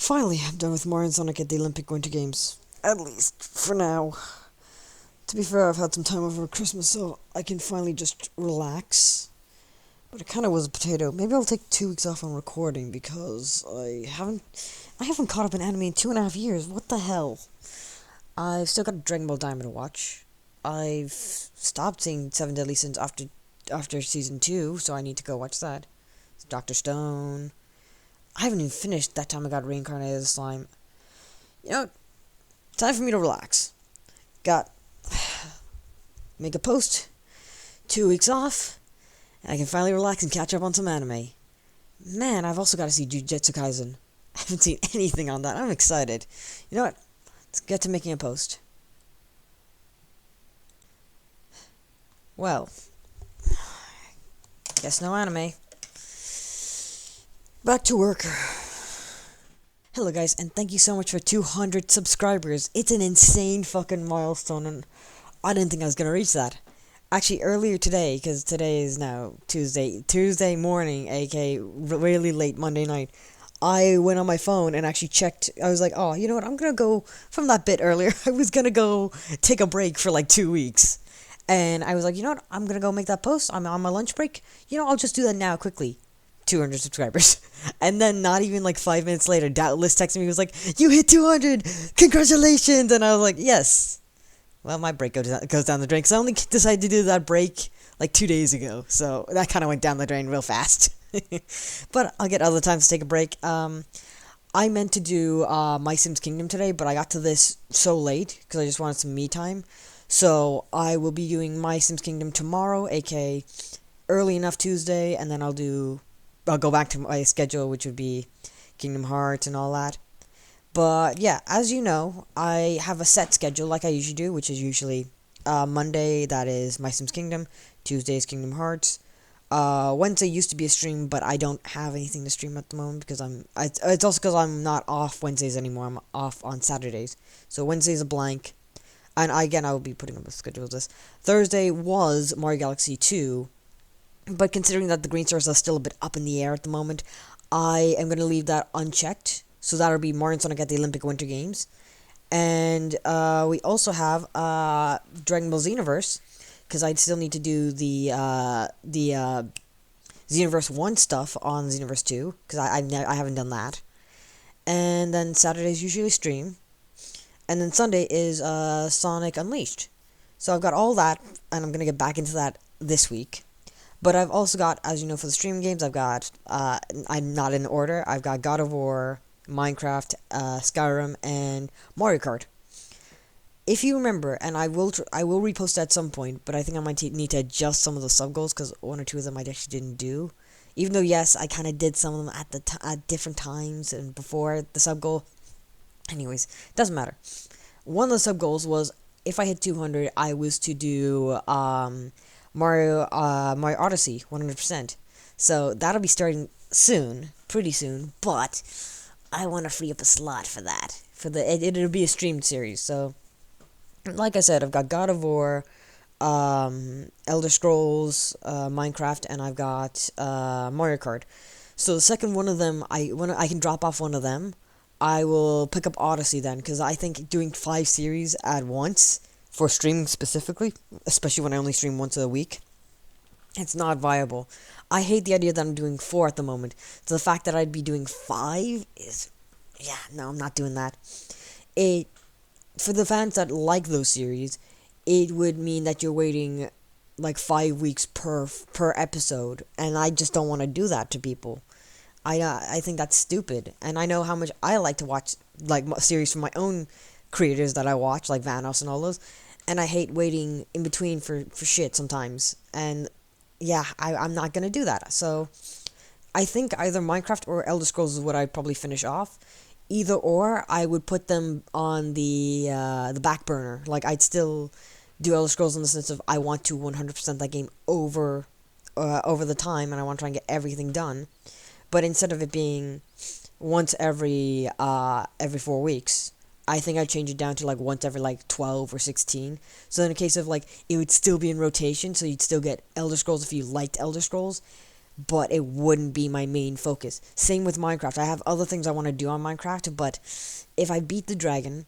Finally, I'm done with Mario and Sonic at the Olympic Winter Games. At least, for now. To be fair, I've had some time over Christmas, so I can finally just relax. But it kind of was a potato. Maybe I'll take 2 weeks off on recording, because I haven't caught up in anime in 2.5 years. What the hell? I've still got Dragon Ball Diamond to watch. I've stopped seeing Seven Deadly Sins after season 2, so I need to go watch that. Dr. Stone. I haven't even finished That Time I Got Reincarnated as a Slime. You know, time for me to relax. Got make a post, 2 weeks off, and I can finally relax and catch up on some anime. Man, I've also got to see Jujutsu Kaisen. I haven't seen anything on that. I'm excited. You know what? Let's get to making a post. Well, guess no anime. Back to work. Hello guys, and thank you so much for 200 subscribers. It's an insane fucking milestone, and I didn't think I was gonna reach that. Actually, earlier today, because today is now Tuesday morning, aka really late Monday night, I went on my phone and actually checked. I was like, oh, you know what, I'm gonna go, from that bit earlier, I was gonna go take a break for like 2 weeks. And I was like, you know what, I'm gonna go make that post. I'm on my lunch break. You know, I'll just do that now quickly. 200 subscribers. And then not even like 5 minutes later, Doubtless texted me, he was like, you hit 200! Congratulations! And I was like, yes. Well, my break goes down the drain, because I only decided to do that break like 2 days ago. So that kind of went down the drain real fast. But I'll get other times to take a break. I meant to do My Sims Kingdom today, but I got to this so late, because I just wanted some me time. So I will be doing My Sims Kingdom tomorrow, aka early enough Tuesday, and then I'll go back to my schedule, which would be Kingdom Hearts and all that. But yeah, as you know, I have a set schedule like I usually do, which is usually Monday, that is My Sims Kingdom, Tuesday is Kingdom Hearts. Wednesday used to be a stream, but I don't have anything to stream at the moment because it's also because I'm not off Wednesdays anymore. I'm off on Saturdays. So Wednesday's a blank. And again, I will be putting up a schedule of this. Thursday was Mario Galaxy 2. But considering that the green stars are still a bit up in the air at the moment, I am going to leave that unchecked. So that'll be Mario and Sonic at the Olympic Winter Games. And we also have Dragon Ball Xenoverse, because I still need to do the Xenoverse 1 stuff on Xenoverse 2, because I haven't done that. And then Saturday's usually stream. And then Sunday is Sonic Unleashed. So I've got all that, and I'm going to get back into that this week. But I've also got, as you know, for the stream games, I've got, I'm not in order, I've got God of War, Minecraft, Skyrim, and Mario Kart. If you remember, and I will repost at some point, but I think I might need to adjust some of the sub-goals, because 1 or 2 of them I actually didn't do. Even though, yes, I kind of did some of them at different times and before the sub-goal. Anyways, doesn't matter. One of the sub-goals was, if I hit 200, I was to do, Mario Odyssey 100%. So that'll be starting soon, pretty soon. But I want to free up a slot for that. It'll be a streamed series. So, like I said, I've got God of War, Elder Scrolls, Minecraft, and I've got Mario Kart. So the second one of them, when I can drop off one of them, I will pick up Odyssey then, because I think doing 5 series at once, for streaming specifically, especially when I only stream once a week, it's not viable. I hate the idea that I'm doing 4 at the moment. So the fact that I'd be doing 5 is, yeah, no, I'm not doing that. For the fans that like those series, it would mean that you're waiting like 5 weeks per episode, and I just don't want to do that to people. I think that's stupid, and I know how much I like to watch like series from my own creators that I watch, like Vanos and all those, and I hate waiting in between for shit sometimes, and yeah, I'm not gonna do that. So I think either Minecraft or Elder Scrolls is what I'd probably finish off. Either or, I would put them on the back burner. Like, I'd still do Elder Scrolls in the sense of I want to 100% that game over the time, and I want to try and get everything done. But instead of it being once every 4 weeks, I think I'd change it down to like once every like 12 or 16. So in a case of like, it would still be in rotation, so you'd still get Elder Scrolls if you liked Elder Scrolls. but it wouldn't be my main focus. Same with Minecraft. I have other things I want to do on Minecraft, but if I beat the dragon,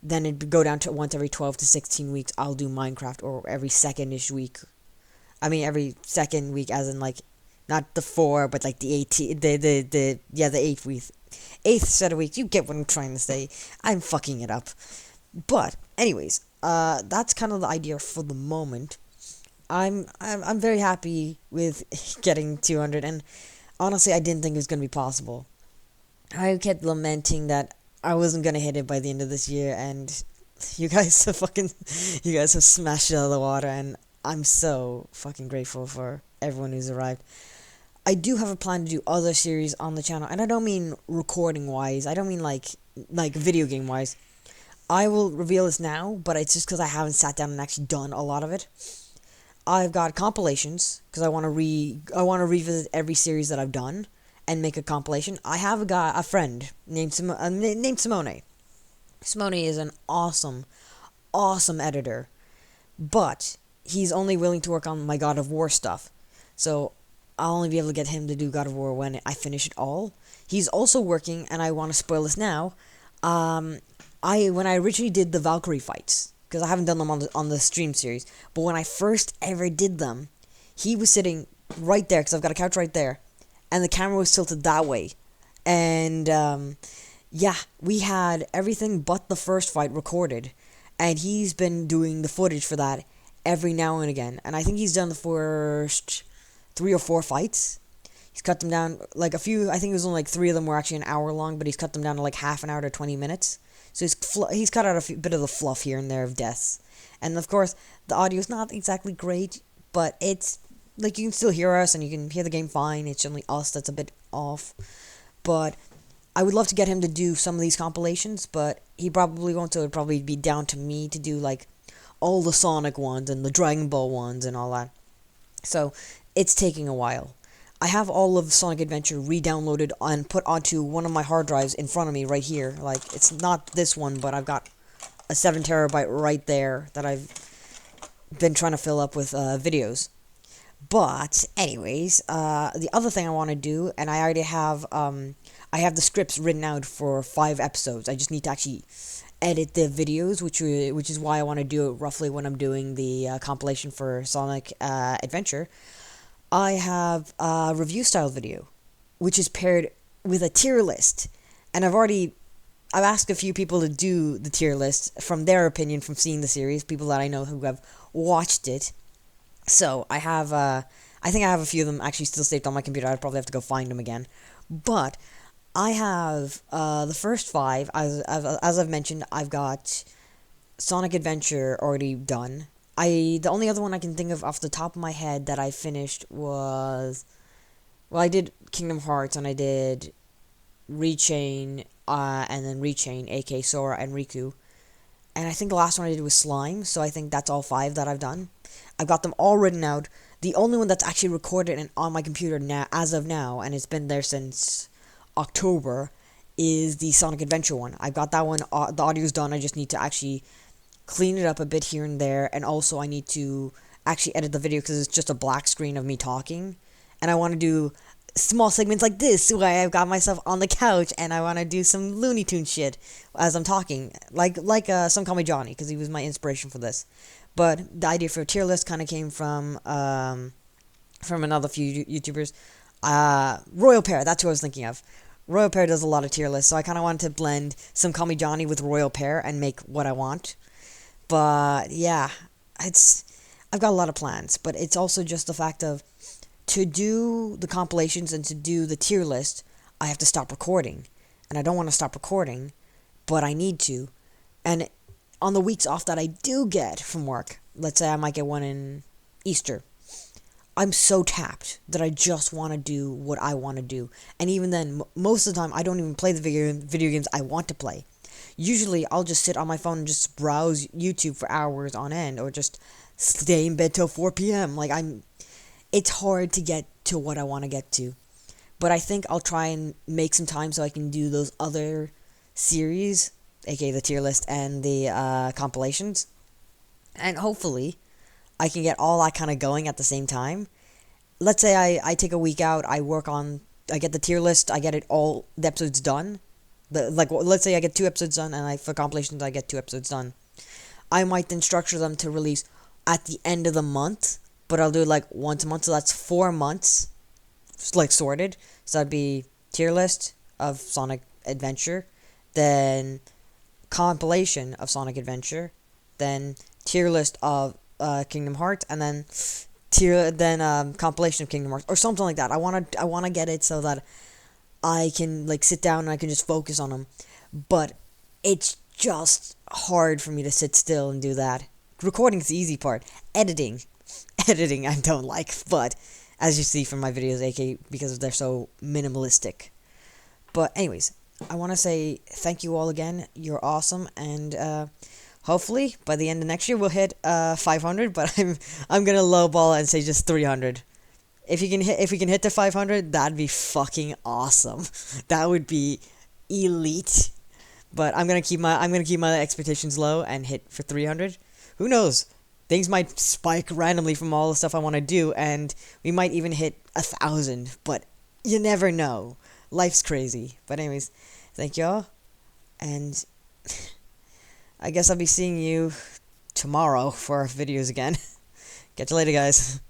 then it'd go down to once every 12 to 16 weeks, I'll do Minecraft, or every second-ish week. I mean, every second week, as in, like, not the 4, but, like, the 18, the 8th week. 8th set of weeks. You get what I'm trying to say. I'm fucking it up. But, anyways, that's kind of the idea for the moment. I'm very happy with getting 200, and honestly, I didn't think it was going to be possible. I kept lamenting that I wasn't going to hit it by the end of this year, and you guys have smashed it out of the water, and I'm so fucking grateful for everyone who's arrived. I do have a plan to do other series on the channel, and I don't mean recording-wise, I don't mean like video game-wise. I will reveal this now, but it's just because I haven't sat down and actually done a lot of it. I've got compilations, because I want to revisit every series that I've done, and make a compilation. I have a friend named Simone. Simone is an awesome editor, but he's only willing to work on my God of War stuff. So I'll only be able to get him to do God of War when I finish it all. He's also working, and I want to spoil this now. When I originally did the Valkyrie fights, because I haven't done them on the stream series, but when I first ever did them, he was sitting right there, because I've got a couch right there, and the camera was tilted that way. And, yeah, we had everything but the first fight recorded, and he's been doing the footage for that every now and again. And I think he's done the first 3 or 4 fights. He's cut them down, like, a few, I think it was only, like, 3 of them were actually an hour long, but he's cut them down to, like, half an hour to 20 minutes. So he's cut out a bit of the fluff here and there of deaths. And, of course, the audio is not exactly great, but it's, like, you can still hear us, and you can hear the game fine. It's only us that's a bit off. But I would love to get him to do some of these compilations, but he probably won't, so it would probably be down to me to do, like, all the Sonic ones, and the Dragon Ball ones, and all that. So, it's taking a while. I have all of Sonic Adventure re-downloaded and put onto one of my hard drives in front of me right here. Like, it's not this one, but I've got a 7 terabyte right there that I've been trying to fill up with videos. But, anyways, the other thing I want to do, and I already have, I have the scripts written out for 5 episodes. I just need to actually edit the videos, which is why I want to do it roughly when I'm doing the compilation for Sonic Adventure. I have a review style video, which is paired with a tier list, and I've asked a few people to do the tier list from their opinion from seeing the series, people that I know who have watched it. So I have, I think I have a few of them actually still saved on my computer. I'd probably have to go find them again, but I have the first 5. As I've mentioned, I've got Sonic Adventure already done. The only other one I can think of off the top of my head that I finished was, well, I did Kingdom Hearts, and I did Rechain, and then Rechain, aka Sora and Riku. And I think the last one I did was Slime, so I think that's all 5 that I've done. I've got them all written out. The only one that's actually recorded and on my computer now, as of now, and it's been there since October, is the Sonic Adventure one. I've got that one, the audio's done, I just need to actually clean it up a bit here and there, and also I need to actually edit the video because it's just a black screen of me talking, and I want to do small segments like this where I've got myself on the couch and I want to do some Looney Tunes shit as I'm talking, like Some Call Me Johnny, because he was my inspiration for this. But the idea for a tier list kind of came from another few YouTubers. Royal Pear, that's who I was thinking of. Royal Pear does a lot of tier lists, so I kind of wanted to blend Some Call Me Johnny with Royal Pear and make what I want. But yeah, I've got a lot of plans, but it's also just the fact of, to do the compilations and to do the tier list, I have to stop recording, and I don't want to stop recording, but I need to. And on the weeks off that I do get from work, let's say I might get one in Easter, I'm so tapped that I just want to do what I want to do. And even then, most of the time, I don't even play the video games I want to play. Usually, I'll just sit on my phone and just browse YouTube for hours on end, or just stay in bed till 4 p.m. It's hard to get to what I want to get to. But I think I'll try and make some time so I can do those other series, aka the tier list and the compilations. And hopefully, I can get all that kind of going at the same time. let's say I take a week out, I get the tier list, I get it all, the episodes done. Let's say I get 2 episodes done, and for compilations, I get 2 episodes done. I might then structure them to release at the end of the month, but I'll do it like once a month, so that's 4 months, like sorted. So that'd be tier list of Sonic Adventure, then compilation of Sonic Adventure, then tier list of Kingdom Hearts, and then compilation of Kingdom Hearts or something like that. I wanna get it so that I can like sit down and I can just focus on them. But it's just hard for me to sit still and do that. Recording's the easy part. Editing, editing I don't like, but as you see from my videos, aka because they're so minimalistic. But anyways, I want to say thank you all again. You're awesome, and hopefully by the end of next year we'll hit 500. But I'm gonna lowball and say just 300. If we can hit the 500, that'd be fucking awesome. That would be elite. But I'm gonna keep my expectations low and hit for 300. Who knows? Things might spike randomly from all the stuff I want to do, and we might even hit 1,000. But you never know. Life's crazy. But anyways, thank y'all, and I guess I'll be seeing you tomorrow for our videos again. Catch you later, guys.